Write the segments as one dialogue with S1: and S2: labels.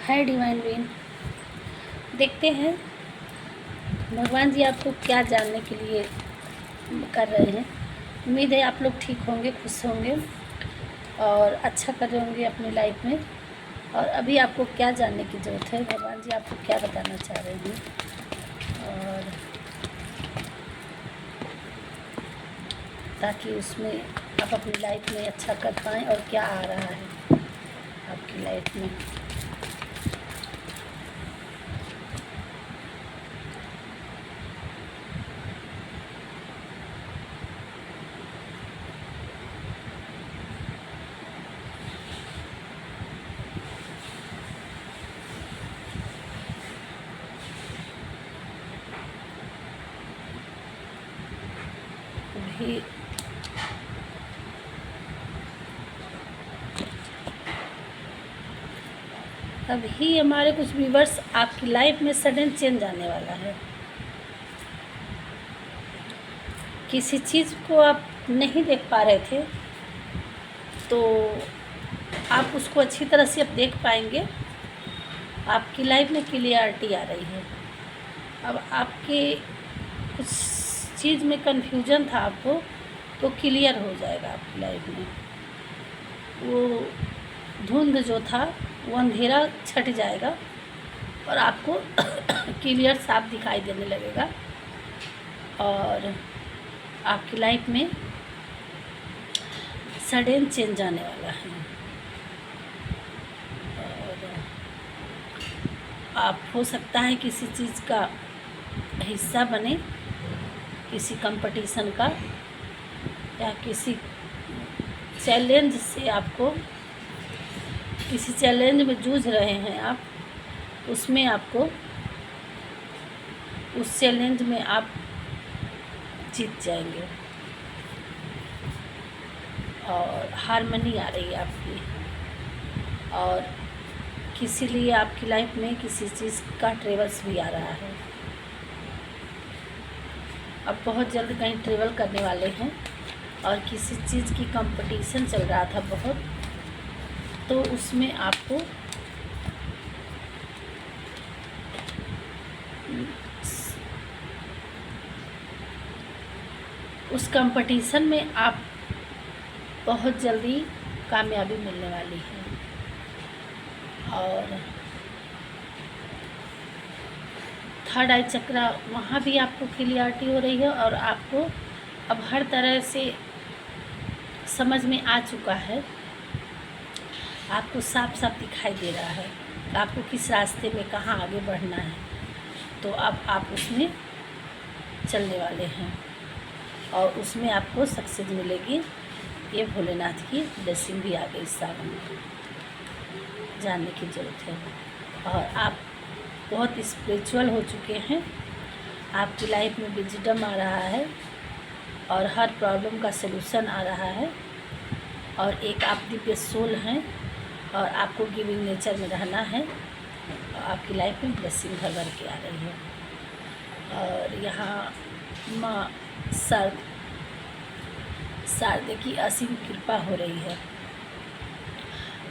S1: है divine been. देखते हैं भगवान जी आपको क्या जानने के लिए कर रहे हैं। उम्मीद है आप लोग ठीक होंगे, खुश होंगे और अच्छा कर रहे होंगे अपनी लाइफ में। और अभी आपको क्या जानने की ज़रूरत है, भगवान जी आपको क्या बताना चाह रहे हैं, और ताकि उसमें आप अपनी लाइफ में अच्छा कर पाएँ। और क्या आ रहा है आपकी लाइफ में। अभी हमारे कुछ व्यूवर्स, आपकी लाइफ में सडन चेंज आने वाला है। किसी चीज़ को आप नहीं देख पा रहे थे तो आप उसको अच्छी तरह से अब देख पाएंगे। आपकी लाइफ में क्लियरिटी आ रही है। अब आपके कुछ चीज़ में कन्फ्यूजन था आपको, तो क्लियर हो जाएगा आपकी लाइफ में। वो धुंध जो था वो अंधेरा छट जाएगा और आपको क्लियर साफ दिखाई देने लगेगा। और आपकी लाइफ में सडन चेंज आने वाला है। और आप हो सकता है किसी चीज़ का हिस्सा बने, किसी कंपटीशन का, या किसी चैलेंज से आपको, किसी चैलेंज में जूझ रहे हैं आप, उसमें आपको, उस चैलेंज में आप जीत जाएंगे। और हारमनी आ रही है आपकी। और किसी लिए आपकी लाइफ में किसी चीज़ का ट्रेवल्स भी आ रहा है। अब बहुत जल्द कहीं ट्रेवल करने वाले हैं। और किसी चीज़ की कंपटीशन चल रहा था बहुत, तो उसमें आपको उस कंपटीशन में आप बहुत जल्दी कामयाबी मिलने वाली है। और थर्ड आई चक्रा, वहाँ भी आपको क्लियरिटी हो रही है। और आपको अब हर तरह से समझ में आ चुका है, आपको साफ साफ दिखाई दे रहा है कि आपको किस रास्ते में कहाँ आगे बढ़ना है। तो अब आप उसमें चलने वाले हैं और उसमें आपको सक्सेस मिलेगी। ये भोलेनाथ की ब्लेसिंग भी आ गई सावन में, जानने की ज़रूरत है। और आप बहुत स्पिरिचुअल हो चुके हैं। आपकी लाइफ में विजडम आ रहा है और हर प्रॉब्लम का सलूशन आ रहा है। और एक आप दिव्य सोल हैं और आपको गिविंग नेचर में रहना है। और आपकी लाइफ में ब्लेसिंग भर भर के आ रही है। और यहाँ माँ शारदे की असीम कृपा हो रही है।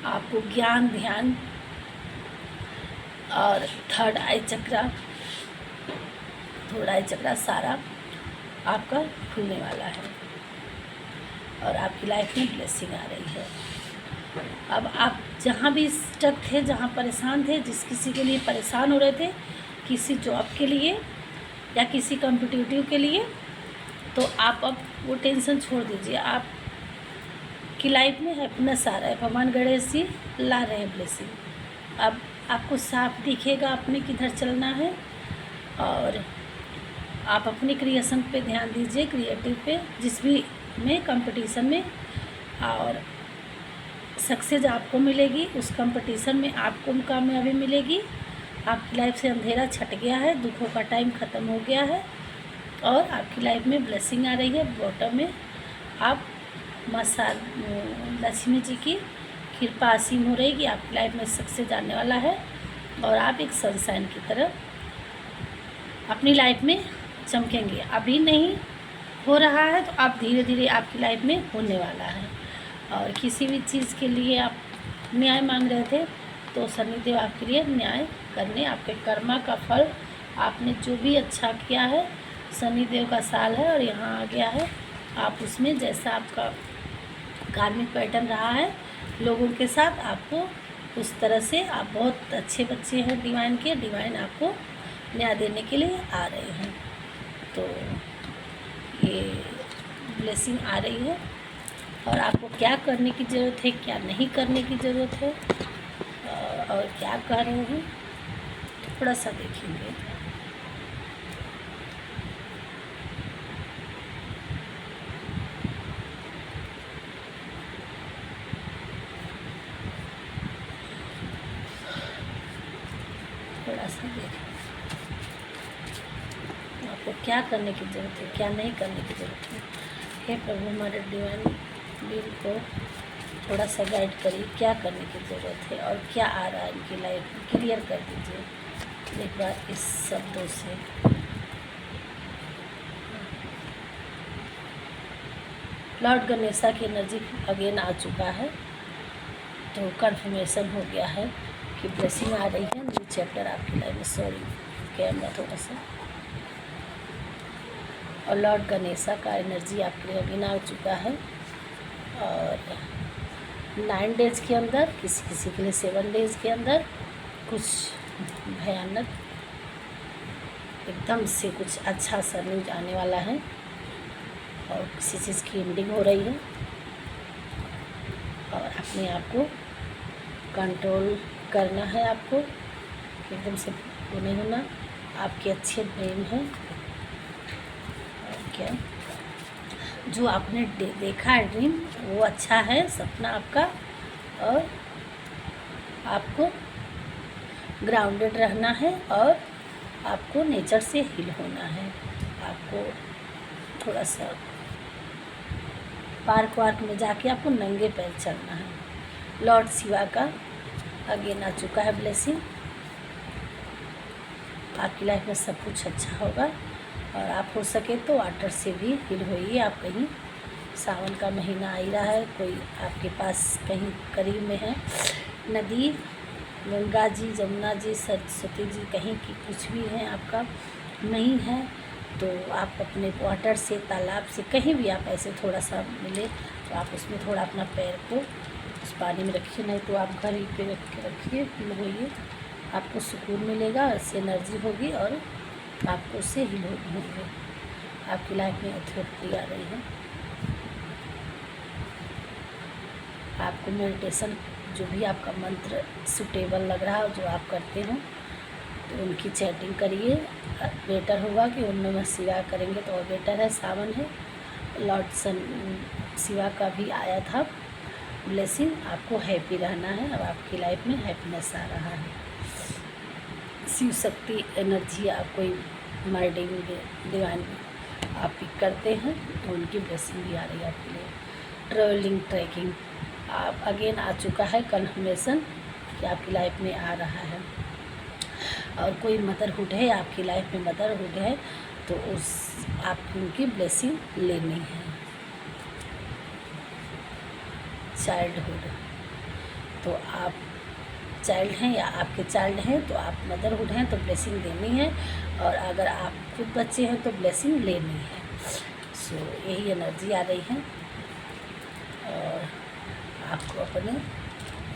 S1: आपको ज्ञान, ध्यान और थर्ड आई चक्रा सारा आपका खुलने वाला है। और आपकी लाइफ में ब्लेसिंग आ रही है। अब आप जहाँ भी स्टक थे, जहाँ परेशान थे, जिस किसी के लिए परेशान हो रहे थे, किसी जॉब के लिए या किसी कॉम्पिटिटिव के लिए, तो आप अब वो टेंशन छोड़ दीजिए। आप की लाइफ में हैप्पीनेस आ रहा है। भगवान गणेश जी ला रहे हैं ब्लेसिंग। अब आपको साफ दिखेगा अपने किधर चलना है। और आप अपनी क्रिएशन पे ध्यान दीजिए, क्रिएटिव पे, जिस भी में कंपटीशन में, और सक्सेस आपको मिलेगी। उस कंपटीशन में आपको कामयाबी मिलेगी। आपकी लाइफ से अंधेरा छट गया है, दुखों का टाइम ख़त्म हो गया है और आपकी लाइफ में ब्लेसिंग आ रही है। बॉटम में आप लक्ष्मी जी की कृपा असीम हो रही कि आपकी लाइफ में सक्सेस आने वाला है और आप एक सनशाइन की तरह अपनी लाइफ में चमकेंगे। अभी नहीं हो रहा है तो आप धीरे धीरे आपकी लाइफ में होने वाला है। और किसी भी चीज़ के लिए आप न्याय मांग रहे थे तो शनिदेव आपके लिए न्याय करने, आपके कर्मा का फल, आपने जो भी अच्छा किया है, शनिदेव का साल है और यहाँ आ गया है, आप उसमें जैसा आपका कार्मिक पैटर्न रहा है लोगों के साथ, आपको उस तरह से, आप बहुत अच्छे बच्चे हैं डिवाइन के, डिवाइन आपको न्याय देने के लिए आ रहे हैं। तो ये ब्लेसिंग आ रही है और आपको क्या करने की ज़रूरत है, क्या नहीं करने की ज़रूरत है और क्या कर रहे हैं, थोड़ा सा देखेंगे। थोड़ा सा देखें आपको क्या करने की ज़रूरत है, क्या नहीं करने की ज़रूरत है। हे प्रभु, हमारे डिवाइन बील को थोड़ा सा गाइड करिए, क्या करने की ज़रूरत है और क्या आ रहा है इनकी लाइफ में, क्लियर कर दीजिए एक बार इस शब्दों से। लॉर्ड गणेशा की एनर्जी अगेन आ चुका है, तो कन्फर्मेशन हो गया है कि ब्लेसिंग आ रही है, न्यू चैप्टर आपकी लाइफ में। सॉरी कैमरा थोड़ा सा। और लॉर्ड गणेशा का एनर्जी आपके लिए अगेन आ चुका है और 9 डेज के अंदर, किसी किसी के लिए 7 डेज के अंदर कुछ भयानक एकदम से कुछ अच्छा सा न्यूज आने वाला है और किसी चीज़ की एंडिंग हो रही है और अपने आप को कंट्रोल करना है आपको, एकदम से वो नहीं होना। आपके अच्छे ड्रीम हैं और क्या जो आपने देखा है ड्रीम वो अच्छा है, सपना आपका, और आपको ग्राउंडेड रहना है और आपको नेचर से हील होना है। आपको थोड़ा सा पार्क वार्क में जाके आपको नंगे पैर चलना है। लॉर्ड शिवा का अगेन आ चुका है ब्लेसिंग, आपकी लाइफ में सब कुछ अच्छा होगा और आप हो सके तो वाटर से भी हील होइए। आप कहीं, सावन का महीना आ ही रहा है, कोई आपके पास कहीं करीब में है नदी, गंगा जी, जमुना जी, सरस्वती जी, कहीं की कुछ भी है आपका नहीं है तो आप अपने वाटर से, तालाब से, कहीं भी आप ऐसे थोड़ा सा मिले तो आप उसमें थोड़ा अपना पैर को उस पानी में रखिए, नहीं तो आप घर ही पे रख के रखिए, हील होइए, आपको सुकून मिलेगा, उससे एनर्जी होगी और आपको उससे हील होंगे। आपकी लाइफ में अथॉरिटी आ रही है। आपको मेडिटेशन, जो भी आपका मंत्र सूटेबल लग रहा हो, जो आप करते हो, तो उनकी चैटिंग करिए। बेटर होगा कि ओम नमः शिवाय करेंगे तो और बेटर है। सावन है, लॉर्ड शिवा का भी आया था ब्लेसिंग। आपको हैप्पी रहना है, अब आपकी लाइफ में हैप्पीनेस आ रहा है। शिव शक्ति एनर्जी आपको मर्डिंग डिवाइन आप पिक करते हैं तो उनकी ब्लेसिंग भी आ रही है आपके लिए। ट्रैवलिंग, ट्रैकिंग आप अगेन आ चुका है कन्फर्मेशन कि आपकी लाइफ में आ रहा है। और कोई मदरहुड है आपकी लाइफ में, मदरहुड है तो उस आपकी उनकी ब्लेसिंग लेनी है। चाइल्डहुड, तो आप चाइल्ड हैं या आपके चाइल्ड हैं तो आप मदरहुड हैं तो ब्लेसिंग देनी है, और अगर आप खुद बच्चे हैं तो ब्लेसिंग लेनी है। सो यही एनर्जी आ रही है और आपको अपने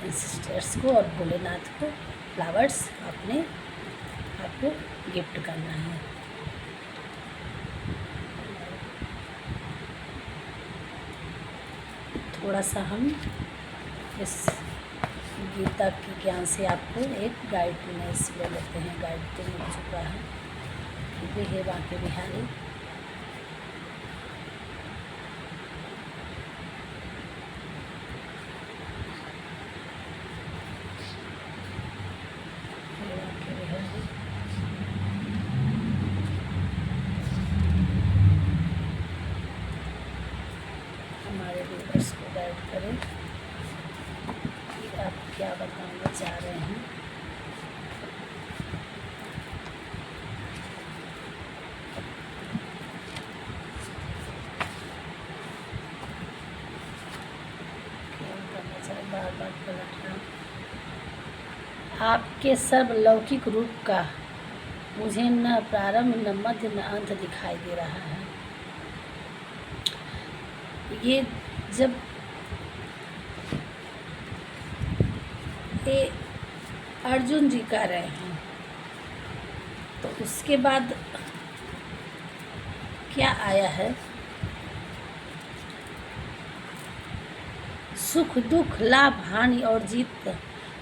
S1: एंसेस्टर्स को और भोलेनाथ को फ्लावर्स अपने आपको गिफ्ट करना है। थोड़ा सा हम इस गीता के ज्ञान से आपको एक गाइडनेस ले लेते हैं। गाइड तो मिल चुका है, ये है बांके बिहारी। हमारे व्यूअर्स को गाइड करें कि आप क्या बताना चाह रहे हैं। आपके सर्वलौकिक रूप का मुझे न प्रारंभ न मध्य न अंत दिखाई दे रहा है। ये जब ये अर्जुन जी कह रहे हैं तो उसके बाद क्या आया है, सुख दुख लाभ हानि और जीत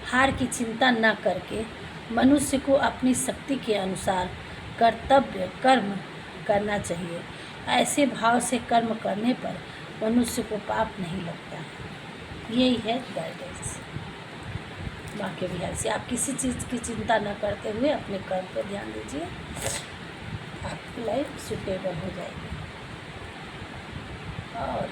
S1: हार की चिंता न करके मनुष्य को अपनी शक्ति के अनुसार कर्तव्य कर्म करना चाहिए। ऐसे भाव से कर्म करने पर मनुष्य को पाप नहीं लगता है। यही है गाइडेंस वाक्य विहार से। आप किसी चीज़ की चिंता न करते हुए अपने कर्म पर ध्यान दीजिए, आपकी लाइफ सुटेबल हो जाएगी। और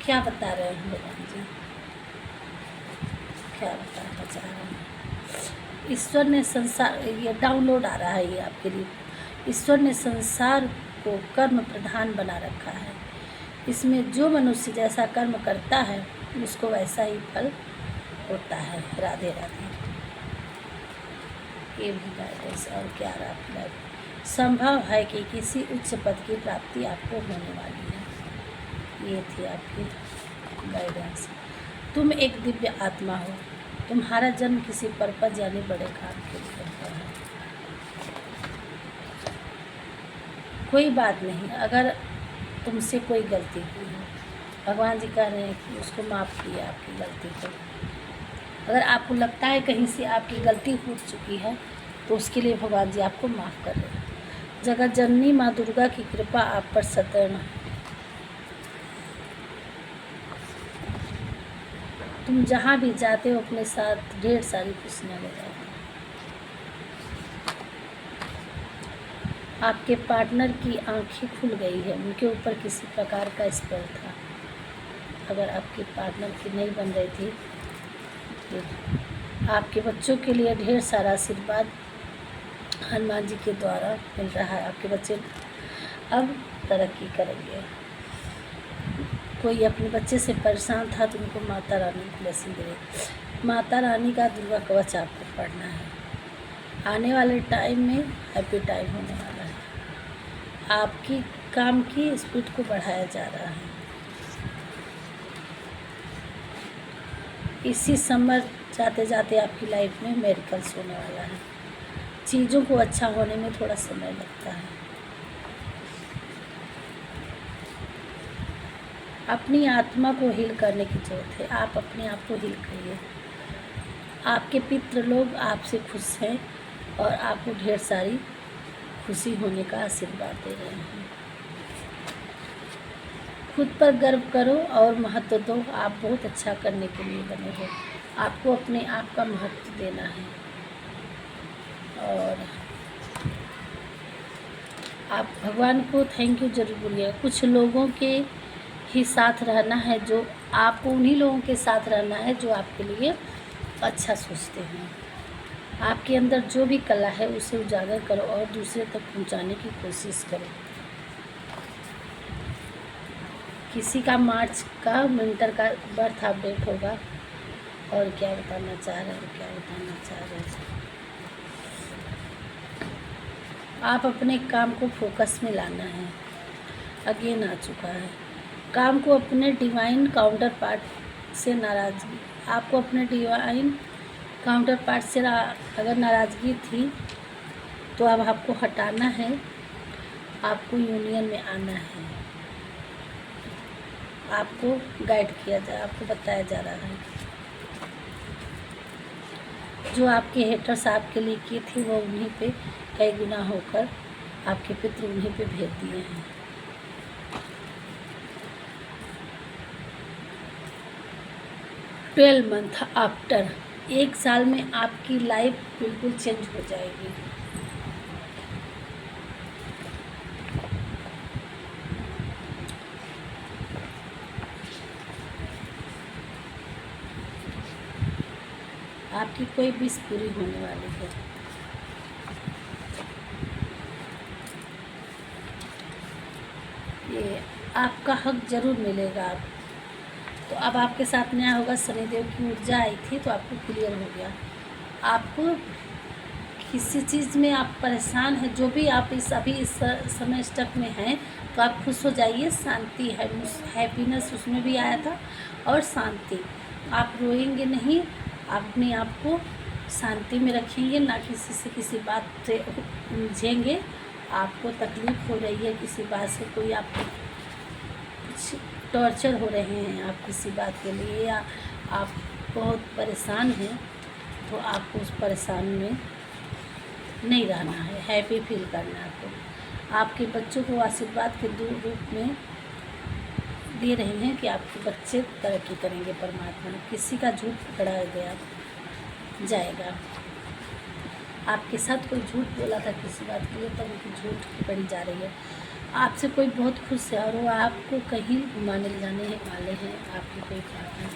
S1: क्या बता रहे हैं भगवान जी, क्या बताना चाह रहे हैं? ईश्वर ने संसार, ये डाउनलोड आ रहा है ये आपके लिए। ईश्वर ने संसार को कर्म प्रधान बना रखा है। इसमें जो मनुष्य जैसा कर्म करता है उसको वैसा ही फल होता है। राधे राधे। ये भी गाइडेंस। और क्या रहा, संभव है कि किसी उच्च पद की प्राप्ति आपको होने वाली है। ये थी आपकी गाइडेंस। तुम एक दिव्य आत्मा हो। तुम्हारा जन्म किसी पर्पज यानी बड़े काम के लिए हुआ है। कोई बात नहीं अगर तुमसे कोई गलती हुई है, भगवान जी कह रहे हैं कि उसको माफ़ किया आपकी गलती को। अगर आपको लगता है कहीं से आपकी गलती हो चुकी है तो उसके लिए भगवान जी आपको माफ़ कर रहे हैं। जगत जननी माँ दुर्गा की कृपा आप पर सदैव है। तुम जहाँ भी जाते हो अपने साथ ढेर सारी खुशियाँ ले जाते हो। आपके पार्टनर की आंखें खुल गई है, उनके ऊपर किसी प्रकार का स्पेल था। अगर आपके पार्टनर की नहीं बन रही थी तो आपके बच्चों के लिए ढेर सारा आशीर्वाद हनुमान जी के द्वारा मिल रहा है। आपके बच्चे अब तरक्की करेंगे। कोई अपने बच्चे से परेशान था तो उनको माता रानी की ब्लेसिंग दे रही। माता रानी का दुर्गा कवच आपको पढ़ना है। आने वाले टाइम में हैप्पी टाइम होने वाला है। आपकी काम की स्पीड को बढ़ाया जा रहा है। इसी समर जाते जाते आपकी लाइफ में मेरिकल्स होने वाला है। चीज़ों को अच्छा होने में थोड़ा समय लगता है। अपनी आत्मा को हील करने की ज़रूरत है। आप अपने आप को हील करिए। आपके पितृ लोग आपसे खुश हैं और आपको ढेर सारी खुशी होने का आशीर्वाद दे रहे हैं। खुद पर गर्व करो और महत्व दो। आप बहुत अच्छा करने के लिए बने हो। आपको अपने आप का महत्व देना है और आप भगवान को थैंक यू जरूर बोलिए। कुछ लोगों के ही साथ रहना है, जो आपको उन्हीं लोगों के साथ रहना है जो आपके लिए अच्छा सोचते हैं। आपके अंदर जो भी कला है उसे उजागर करो और दूसरे तक पहुंचाने की कोशिश करो। किसी का मार्च का विंटर का बर्थ अपडेट होगा। और क्या बताना चाह रहे हैं, क्या बताना चाह रहे हैं? आप अपने काम को फोकस में लाना है। अगेन आ चुका है। काम को अपने डिवाइन काउंटर पार्ट से नाराज़गी, आपको अपने डिवाइन काउंटर पार्ट से अगर नाराज़गी थी तो अब आपको हटाना है। आपको यूनियन में आना है। आपको गाइड किया जा, आपको बताया जा रहा है। जो आपके हेटर्स आपके लिए किए थे वो उन्हीं पे कई गुना होकर आपके पितृ उन्हीं पे भेज दिए हैं। 12 मंथ आफ्टर, 1 साल में आपकी लाइफ बिल्कुल चेंज हो जाएगी। आपकी कोई विश पूरी होने वाली है। ये आपका हक ज़रूर मिलेगा। आप तो अब आपके साथ नया होगा, शनिदेव की ऊर्जा आई थी तो आपको क्लियर हो गया। आपको किसी चीज़ में आप परेशान हैं, जो भी आप इस समय स्टक में हैं, तो आप खुश हो जाइए। शांति है, हैप्पीनेस उसमें भी आया था और शांति। आप रोएंगे नहीं, आप अपने आप को शांति में रखेंगे, ना किसी से किसी बात से उलझेंगे। आपको तकलीफ़ हो रही है किसी बात से, कोई आपको कुछ टॉर्चर हो रहे हैं आप किसी बात के लिए, या आप बहुत परेशान हैं, तो आपको उस परेशान में नहीं रहना है, हैप्पी फील करना है आपको। आपके बच्चों को आशीर्वाद के रूप में दे रहे हैं कि आपके बच्चे तरक्की करेंगे। परमात्मा किसी का झूठ पकड़ा गया जाएगा। आपके साथ कोई झूठ बोला था किसी बात के लिए, तब उनकी झूठ पकड़ी जा रही है। आपसे कोई बहुत खुश है और वो आपको कहीं घुमाने ले जाने वाले हैं। आपकी कोई बात है,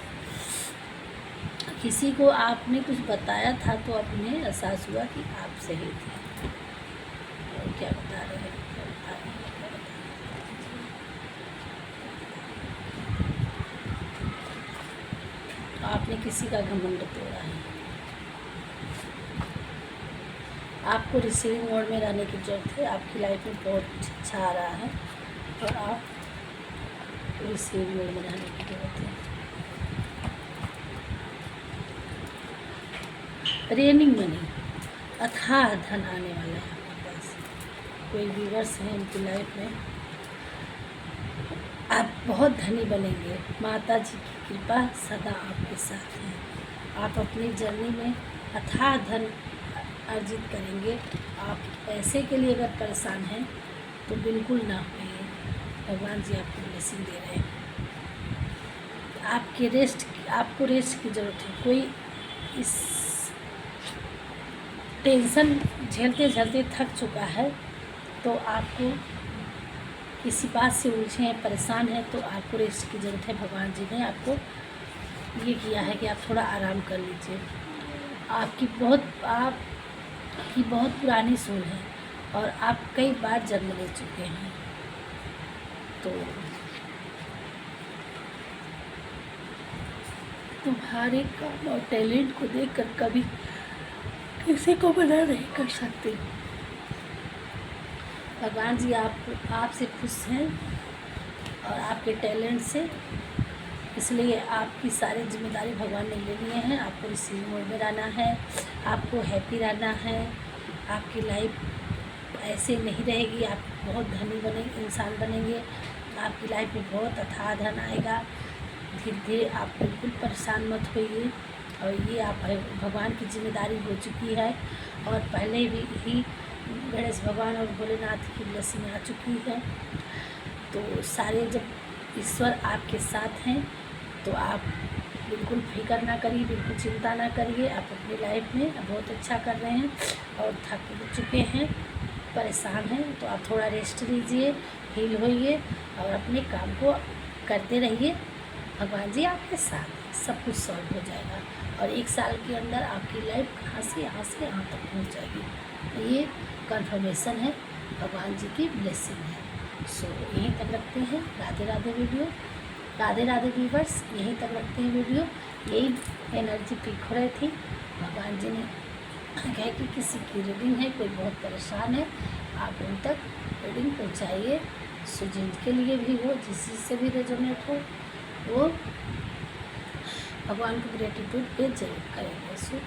S1: किसी को आपने कुछ बताया था तो अब उन्हें एहसास हुआ कि आप सही थे। और क्या बता रहे हैं, क्या बता रहे हैं, क्या बता रहे हैं। आपने किसी का घमंड तोड़ा है। आपको रिसीविंग मोड में रहने की जरूरत है। आपकी लाइफ में बहुत अच्छा आ रहा है और आप रिसीविंग मोड में रहने की जरूरत है। रेनिंग मनी, अथाह धन आने वाला है आपके पास। कोई व्यूअर्स हैं उनकी लाइफ में, आप बहुत धनी बनेंगे। माता जी की कृपा सदा आपके साथ है। आप अपनी जर्नी में अथाह धन अर्जित करेंगे। आप पैसे के लिए अगर परेशान हैं तो बिल्कुल ना होइए, भगवान जी आपको ब्लेसिंग दे रहे हैं। आपको रेस्ट की ज़रूरत है। कोई इस टेंशन झेलते झेलते थक चुका है, तो आपको किसी बात से उलझे हैं, परेशान हैं, तो आपको रेस्ट की ज़रूरत है। भगवान जी ने आपको ये किया है कि आप थोड़ा आराम कर लीजिए। आपकी बहुत पुरानी सोल है और आप कई बार जन्म ले चुके हैं, तो तुम्हारे काम और टैलेंट को देखकर कभी किसी को मना नहीं कर सकते। भगवान जी आपसे खुश हैं और आपके टैलेंट से, इसलिए आपकी सारी जिम्मेदारी भगवान ने ले लिए हैं। आपको रिसीविंग मोड में रहना है, आपको हैप्पी रहना है। आपकी लाइफ ऐसे नहीं रहेगी, आप बहुत धनी इंसान बनेंगे। आपकी लाइफ में बहुत अथाह धन आएगा। धीरे धीरे आप बिल्कुल परेशान मत होइए, और ये आप भगवान की जिम्मेदारी हो चुकी है, और पहले भी ही गणेश भगवान और भोलेनाथ की ब्लेसिंग आ चुकी है। तो सारे जब ईश्वर आपके साथ हैं तो आप बिल्कुल फिक्र ना करिए, बिल्कुल चिंता ना करिए। आप अपनी लाइफ में बहुत अच्छा कर रहे हैं और थक चुके हैं, परेशान हैं, तो आप थोड़ा रेस्ट लीजिए, हील होइए और अपने काम को करते रहिए। भगवान जी आपके साथ, सब कुछ सॉल्व हो जाएगा और 1 साल के अंदर आपकी लाइफ कहाँ से यहाँ तक पहुँच जाएगी। ये कन्फर्मेशन है, भगवान जी की ब्लेसिंग है। सो यहीं तक रखते हैं। राधे राधे वीडियो, राधे राधे व्यूवर्स, यहीं तक रखते हैं वीडियो। यही एनर्जी पिक हो रही थी। भगवान जी ने कहा कि किसी की रीडिंग है, कोई बहुत परेशान है, आप उन तक रीडिंग पहुँचाइए। सो जिनके लिए भी हो, जिस चीज़ से भी रेजोनेट हो, वो भगवान को ग्रेटिट्यूड पे जरूर करेंगे। सो